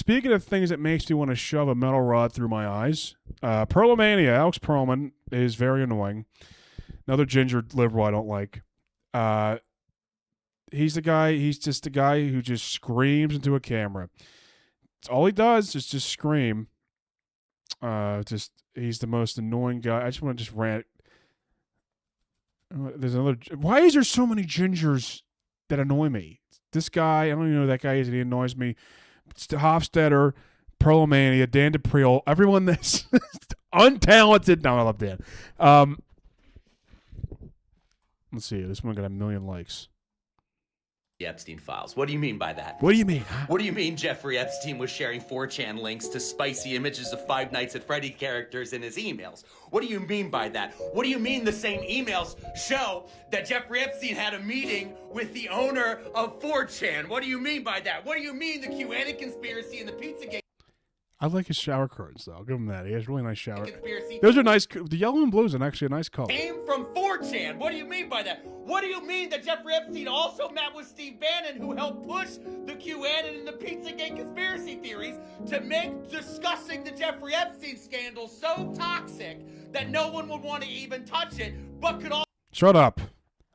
speaking of things that makes me want to shove a metal rod through my eyes, Pearlamania, Alex Pearlman, is very annoying. Another ginger liberal I don't like. He's just the guy who just screams into a camera. It's all he does is just scream. He's the most annoying guy. I just want to just rant. There's another. Why is there so many gingers that annoy me? This guy, I don't even know who that guy is. He annoys me. Hofstetter, Pearlamania, Dan DePriel, everyone that's untalented. No, I love Dan. Let's see. This one got 1 million likes. The Epstein files. What do you mean by that? What do you mean? What do you mean Jeffrey Epstein was sharing 4chan links to spicy images of Five Nights at Freddy characters in his emails? What do you mean by that? What do you mean the same emails show that Jeffrey Epstein had a meeting with the owner of 4chan? What do you mean by that? What do you mean the QAnon conspiracy and the Pizzagate? I like his shower curtains, though. I'll give him that. He has really nice shower. Conspiracy. Those are nice. The yellow and blue is actually a nice color. Came from 4chan. What do you mean by that? What do you mean that Jeffrey Epstein also met with Steve Bannon, who helped push the QAnon and the Pizzagate conspiracy theories to make discussing the Jeffrey Epstein scandal so toxic that no one would want to even touch it, but could all... Shut up.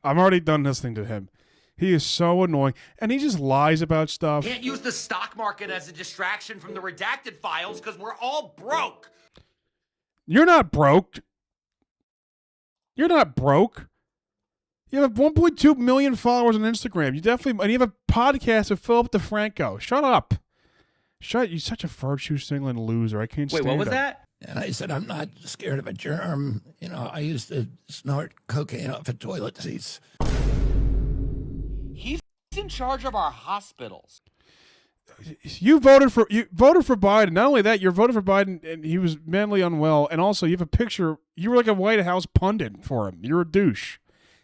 I'm already done listening to him. He is so annoying, and he just lies about stuff. Can't use the stock market as a distraction from the redacted files because we're all broke. You're not broke. You're not broke. You have 1.2 million followers on Instagram. You definitely, and you have a podcast with Philip DeFranco. Shut up. You're such a virtue signaling loser. I can't stand Wait, what was him. that? And I said, I'm not scared of a germ. You know, I used to snort cocaine off of toilet seats. He's in charge of our hospitals. You voted for Biden. Not only that, you're voting for Biden, and he was mentally unwell. And also, you have a picture. You were like a White House pundit for him. You're a douche.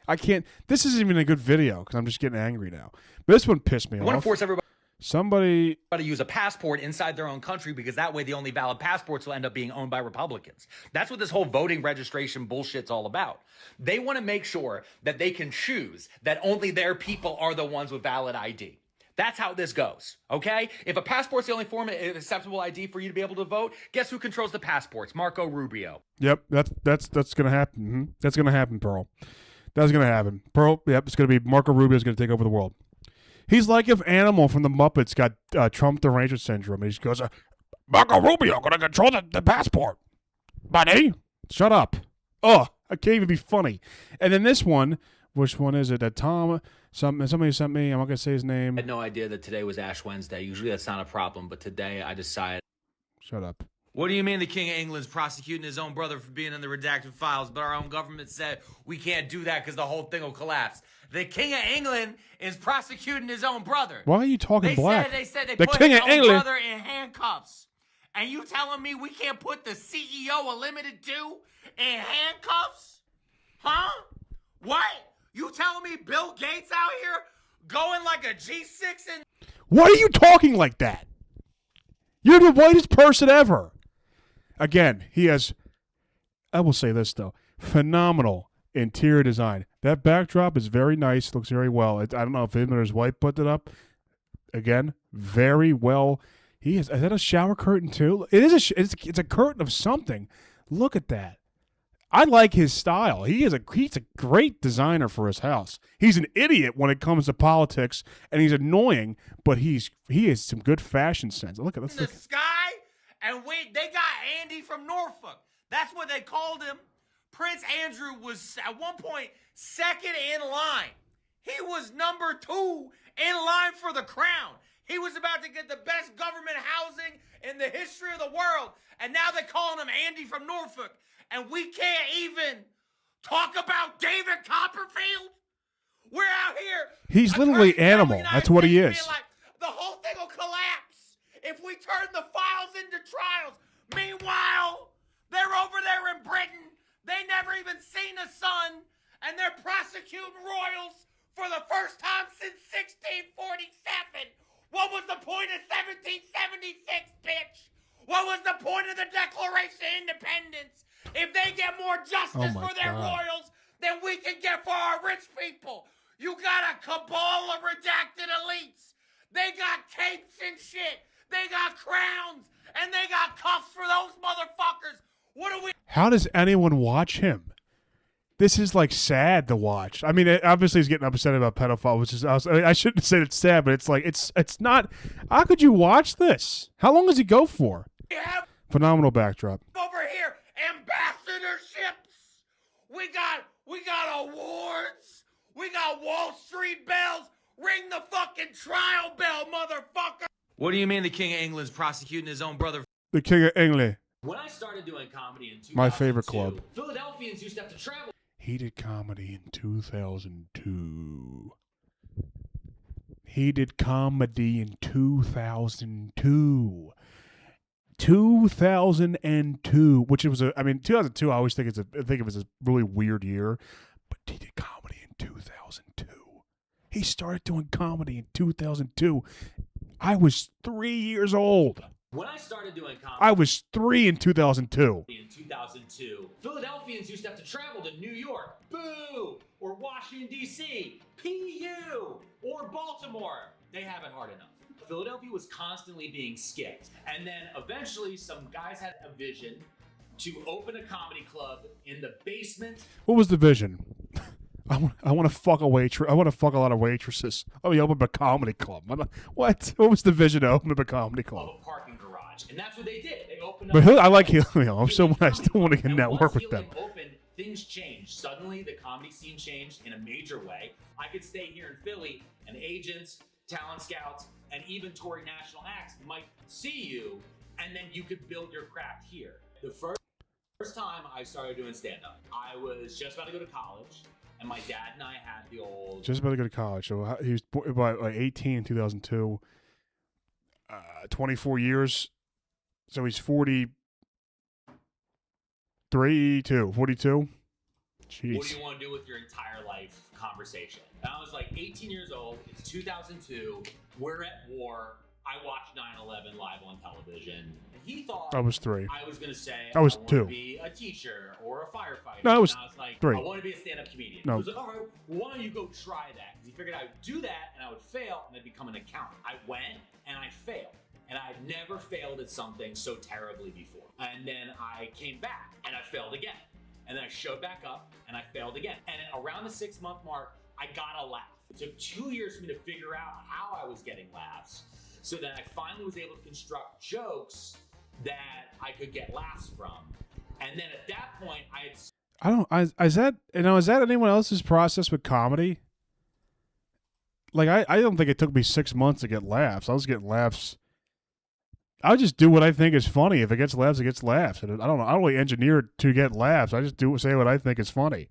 I can't. This isn't even a good video because I'm just getting angry now. But this one pissed me off. I want to force everybody to use a passport inside their own country because that way the only valid passports will end up being owned by Republicans. That's what this whole voting registration bullshit's all about. They want to make sure that they can choose that only their people are the ones with valid ID. That's how this goes, okay? If a passport's the only form of acceptable ID for you to be able to vote, guess who controls the passports? Marco Rubio. Yep, that's going to happen. Mm-hmm. That's going to happen, Pearl. That's going to happen. Pearl, yep, it's going to be Marco Rubio's going to take over the world. He's like if Animal from the Muppets got Trump derangement syndrome. And he just goes, Marco Rubio going to control the passport. Buddy, shut up. Oh, I can't even be funny. And then this one, which one is it? That Tom, somebody sent me. I'm not going to say his name. I had no idea that today was Ash Wednesday. Usually that's not a problem, but today I decided. Shut up. What do you mean the King of England's prosecuting his own brother for being in the redacted files, but our own government said we can't do that because the whole thing will collapse? The King of England is prosecuting his own brother. Why are you talking black? They said they the put King his of own England brother in handcuffs. And you telling me we can't put the CEO of Limited 2 in handcuffs? Huh? What? You telling me Bill Gates out here going like a G6 and... Why are you talking like that? You're the whitest person ever. Again, he has, I will say this though, phenomenal interior design. That backdrop is very nice, looks very well. I don't know if him or his wife put it up. Again, very well. Is that a shower curtain too? It is it's a curtain of something. Look at that. I like his style. He's a great designer for his house. He's an idiot when it comes to politics, and he's annoying, but he has some good fashion sense. Look at the sky. And they got Andy from Norfolk. That's what they called him. Prince Andrew was, at one point, second in line. He was number 2 in line for the crown. He was about to get the best government housing in the history of the world. And now they're calling him Andy from Norfolk. And we can't even talk about David Copperfield? We're out here. He's literally Animal. That's what he is. Like, the whole thing will collapse if we turn the files into trials. Meanwhile, they're over there in Britain. They never even seen a sun, and they're prosecuting royals for the first time since 1647. What was the point of 1776, bitch? What was the point of the Declaration of Independence? If they get more justice for their royals than we can get for our rich people. You got a cabal of redacted elites. They got capes and shit. They got crap. How does anyone watch him? This is like sad to watch. I mean, obviously he's getting upset about pedophile, which is I shouldn't say it's sad, but it's like it's not. How could you watch this? How long does he go for? We have Phenomenal backdrop. over here ambassadorships. We got awards. We got Wall Street bells. Ring the fucking trial bell, motherfucker. What do you mean the King of England's prosecuting his own brother? The King of England. When I started doing comedy in 2002, My favorite club. Philadelphians used to have to travel. He did comedy in 2002. He did comedy in 2002. 2002, which it was 2002. I always think I think it was a really weird year, but he did comedy in 2002. He started doing comedy in 2002. I was 3 years old. When I started doing comedy I was 3 in 2002. in 2002, Philadelphians used to have to travel to New York, boo, or Washington, D.C., PU, or Baltimore. They have it hard enough. Philadelphia was constantly being skipped. And then eventually some guys had a vision to open a comedy club in the basement. What was the vision? I want to fuck a waitress. I want to fuck a lot of waitresses. Oh, we open up a comedy club. What? What was the vision to open up a comedy club? Of a parking garage. And that's what they did. They opened up. But I like Helium. I still want to network with them. Once Helium opened, things changed. Suddenly, the comedy scene changed in a major way. I could stay here in Philly, and agents, talent scouts, and even touring national acts might see you, and then you could build your craft here. The first time I started doing stand-up, I was just about to go to college, and my dad and I had the old... Just about to go to college. So he was about 18 in 2002. 24 years. So he's 42. Jeez. What do you want to do with your entire life conversation? And I was like 18 years old. It's 2002. We're at war. I watched 9/11 live on television. And he thought I was 3. I was going to say I was want 2. to be a teacher or a firefighter. No, I was and I was like, 3. I want to be a stand-up comedian. No. He was like, all right, well, why don't you go try that? Because he figured I would do that and I would fail and I'd become an accountant. I went and I failed. And I had never failed at something so terribly before. And then I came back and I failed again. And then I showed back up and I failed again. And around the 6-month mark, I got a laugh. It took 2 years for me to figure out how I was getting laughs. So that I finally was able to construct jokes that I could get laughs from. And then at that point, Is that anyone else's process with comedy? Like, I don't think it took me 6 months to get laughs. I was getting laughs. I just do what I think is funny. If it gets laughs, it gets laughs. And I don't know. I don't really engineer it to get laughs. I just say what I think is funny.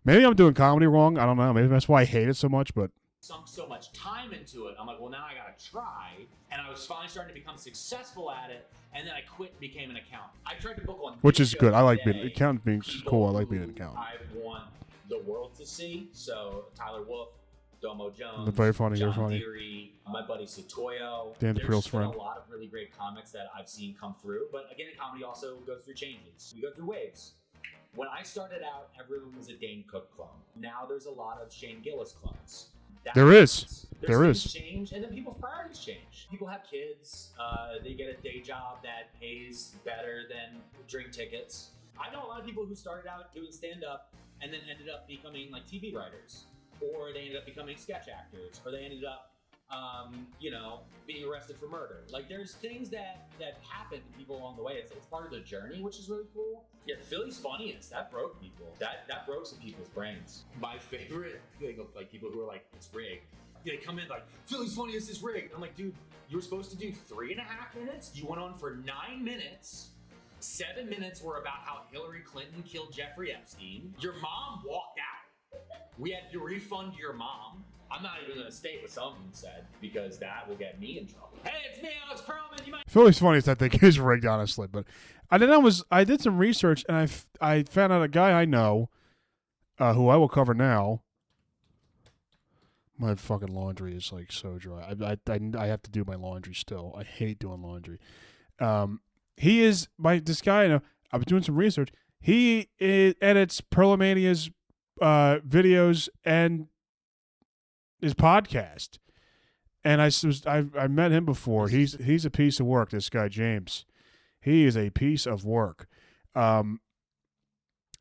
Maybe I'm doing comedy wrong. I don't know. Maybe that's why I hate it so much. But sunk so much time into it. I'm like, well, now I gotta try. And I was finally starting to become successful at it. And then I quit and became an accountant. I tried to book on which is good. I like today being accountant. Being cool. I like being an accountant. I want the world to see. So Tyler Wolf, Domo Jones, They're very funny. John They're funny. Deary, my buddy Satoyo. Dan There's DePrill's been friend. a lot of really great comics that I've seen come through. But again, comedy also goes through changes. We go through waves. When I started out, everyone was a Dane Cook clone. Now there's a lot of Shane Gillis clones. There is. There's There things is. change, and then people's priorities change. People have kids. They get a day job that pays better than drink tickets. I know a lot of people who started out doing stand-up and then ended up becoming like TV writers, or they ended up becoming sketch actors, or they ended up, being arrested for murder. Like, there's things that happen to people along the way. It's part of the journey, which is really cool. Yeah, Philly's funniest. That broke people. That broke some people's brains. My favorite thing of like people who are like, it's rigged. They come in like, Philly's funniest is rigged. I'm like, dude, you were supposed to do 3.5 minutes. You went on for 9 minutes. 7 minutes were about how Hillary Clinton killed Jeffrey Epstein. Your mom walked out. We had to refund your mom. I'm not even going to state what some of them said because that will get me in trouble. Hey, it's me, Alex Pearlman. You might. Philly's funniest, I think, is rigged, honestly. But I did some research and I found out a guy I know, who I will cover now. My fucking laundry is like so dry. I have to do my laundry still. I hate doing laundry. This guy I know. I was doing some research. He edits Pearlamania's videos and his podcast, and I met him before. He's a piece of work. This guy James, he is a piece of work.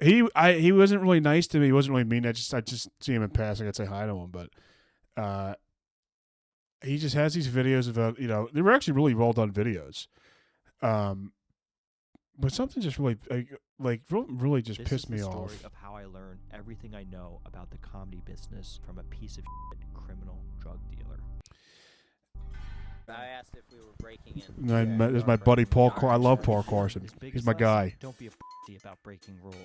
He wasn't really nice to me. He wasn't really mean. I just see him in passing. I'd say hi to him, but he just has these videos about they were actually really well done videos. But something just really really just pissed me off. This is the story of how I learned everything I know about the comedy business from a piece of shit criminal drug dealer. I asked if we were breaking in. There's my buddy Paul. I love Paul Carson. He's my guy. Don't be a about breaking rules.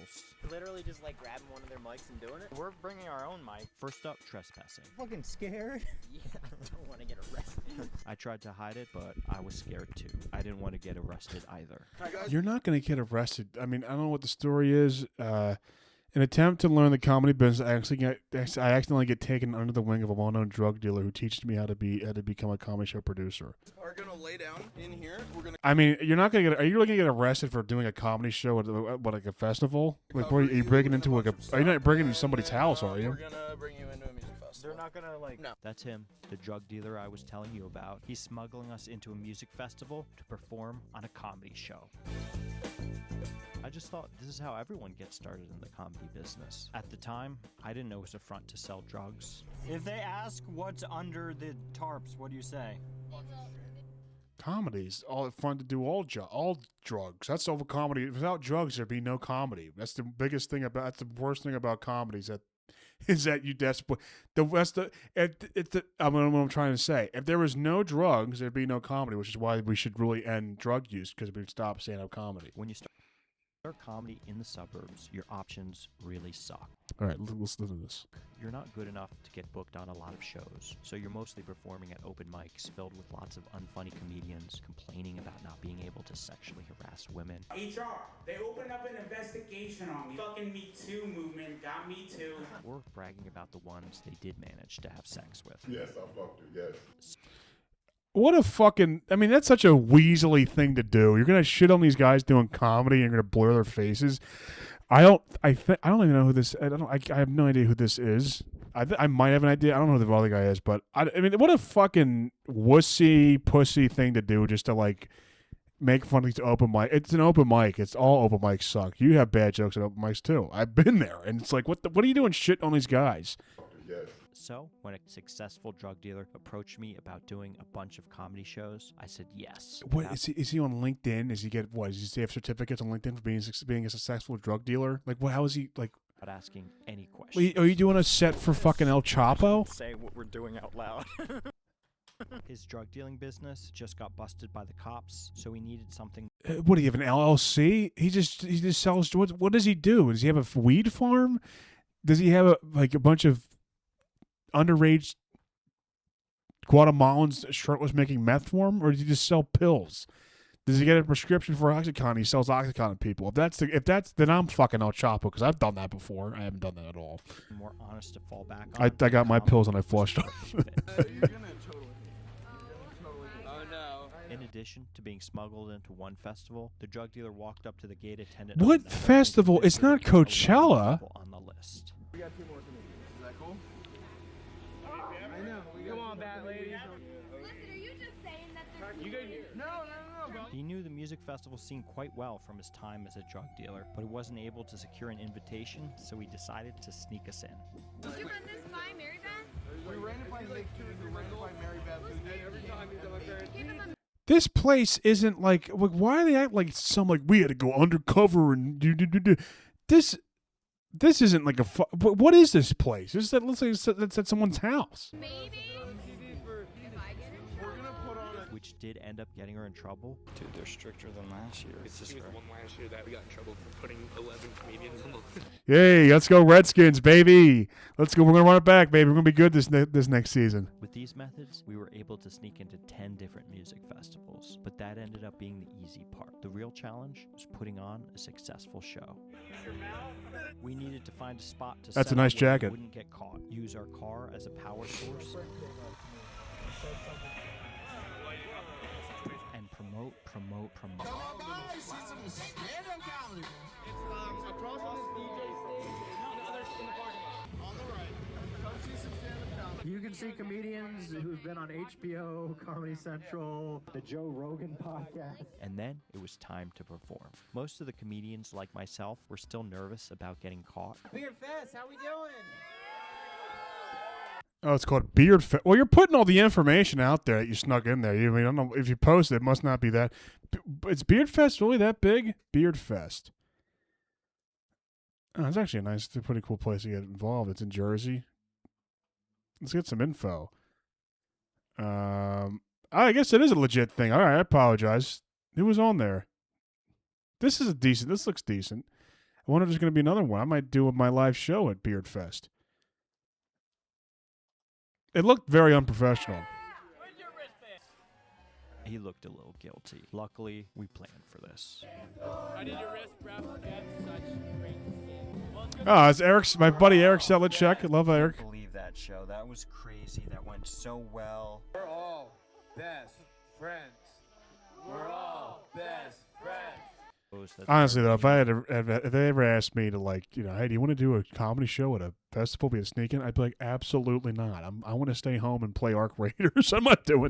Literally just like grabbing one of their mics and doing it. We're bringing our own mic. First up, trespassing. Fucking scared? Yeah, I don't want to get arrested. I tried to hide it, but I was scared too. I didn't want to get arrested either. You're not going to get arrested. I mean, I don't know what the story is. An attempt to learn the comedy business, I accidentally get taken under the wing of a well-known drug dealer who teaches me how to become a comedy show producer. Are gonna lay down in here. We're gonna. I mean, you're not gonna get. Are you really gonna get arrested for doing a comedy show at like a festival? Like, are you breaking into like a? Are you not breaking into somebody's house? Are you? We're gonna bring you into a music festival. They're not gonna like. No. That's him, the drug dealer I was telling you about. He's smuggling us into a music festival to perform on a comedy show. I just thought this is how everyone gets started in the comedy business. At the time, I didn't know it was a front to sell drugs. If they ask what's under the tarps, what do you say? Comedies all fun to do all drugs. That's all comedy. Without drugs, there'd be no comedy. That's the biggest thing about. That's the worst thing about comedies. That you desperate. What I'm trying to say. If there was no drugs, there'd be no comedy, which is why we should really end drug use because we'd stop stand-up comedy. When you start comedy in the suburbs, your options really suck. All right, let's listen to this. You're not good enough to get booked on a lot of shows, so you're mostly performing at open mics filled with lots of unfunny comedians complaining about not being able to sexually harass women. HR, they opened up an investigation on me. Fucking Me Too movement got me too. Or bragging about the ones they did manage to have sex with. Yes, I fucked her, yes. What a fucking... I mean, that's such a weaselly thing to do. You're going to shit on these guys doing comedy and you're going to blur their faces. I don't even know who this... I have no idea who this is. I might have an idea. I don't know who the other guy is, but... I mean, what a fucking wussy, pussy thing to do just to, like, make fun of these open mic. It's an open mic. It's all open mics suck. You have bad jokes at open mics, too. I've been there. And it's like, what are you doing shit on these guys? Yes. So, when a successful drug dealer approached me about doing a bunch of comedy shows, I said yes. What is he on LinkedIn? Does he have certificates on LinkedIn for being a successful drug dealer? Like, how is he like? Without asking any questions. Are you doing a set for fucking El Chapo? Say what we're doing out loud. His drug dealing business just got busted by the cops, so he needed something. What do you have, an LLC? He just sells. What does he do? Does he have a weed farm? Does he have a bunch of underage Guatemalans shirtless making meth for him, or does he just sell pills? Does he get a prescription for Oxycontin? He sells Oxycontin to people. If that's then I'm fucking El Chapo because I've done that before. I haven't done that at all. More honest to fall back on. I got my pills and I flushed them. You're gonna totally. Oh no. In addition to being smuggled into one festival, the drug dealer walked up to the gate attendant. What festival? It's not Coachella. On the list. We got 2 more comedians. Is that cool? I know. Come on, bad ladies. Listen, are you just saying that they're No, bro. He knew the music festival scene quite well from his time as a drug dealer, but he wasn't able to secure an invitation, so he decided to sneak us in. Did you run this by Mary Beth? We ran it by Lake 2. We ran it by Mary Beth. Who did every time he's on there. Give him a This place isn't like why are they act like some like we had to go undercover and do. This isn't like what is this place? This looks like it's at someone's house. maybe. If I get in We're gonna put on a. Which did end up getting her in trouble. Dude, they're stricter than last year. It's just one last year that we got in trouble for putting 11 comedians on the list. Yay, let's go Redskins, baby. Let's go. We're going to run it back, baby. We're going to be good this next season. With these methods, we were able to sneak into 10 different music festivals, but that ended up being the easy part. The real challenge was putting on a successful show. We needed to find a spot to That's a set nice up where we jacket. wouldn't get caught. Use our car as a power source. And promote. Come on, guys. See some stand-up comedy. It's across from this DJ stage. On the right. You can see comedians who've been on HBO, Comedy Central, the Joe Rogan podcast. And then it was time to perform. Most of the comedians, like myself, were still nervous about getting caught. Beard Fest, how we doing? Oh, it's called Beard Fest. Well, you're putting all the information out there that you snuck in there. I mean, I don't know if you post it. It must not be that. It's Beard Fest really that big? Beard Fest. Oh, it's actually a pretty cool place to get involved. It's in Jersey. Let's get some info. I guess it is a legit thing. All right, I apologize. Who was on there? This looks decent. I wonder if there's going to be another one. I might do my live show at Beard Fest. It looked very unprofessional. He looked a little guilty. Luckily, we planned for this. How did your wrist wrap get such great skin? Oh, it's my buddy Eric Selachek. I love Eric. I can't believe that show. That was crazy. That went so well. We're all best friends. We're all best friends. Honestly, though, if they ever asked me to, like, you know, hey, do you want to do a comedy show at a festival, be a sneak in? I'd be like, absolutely not. I want to stay home and play Arc Raiders. I'm not doing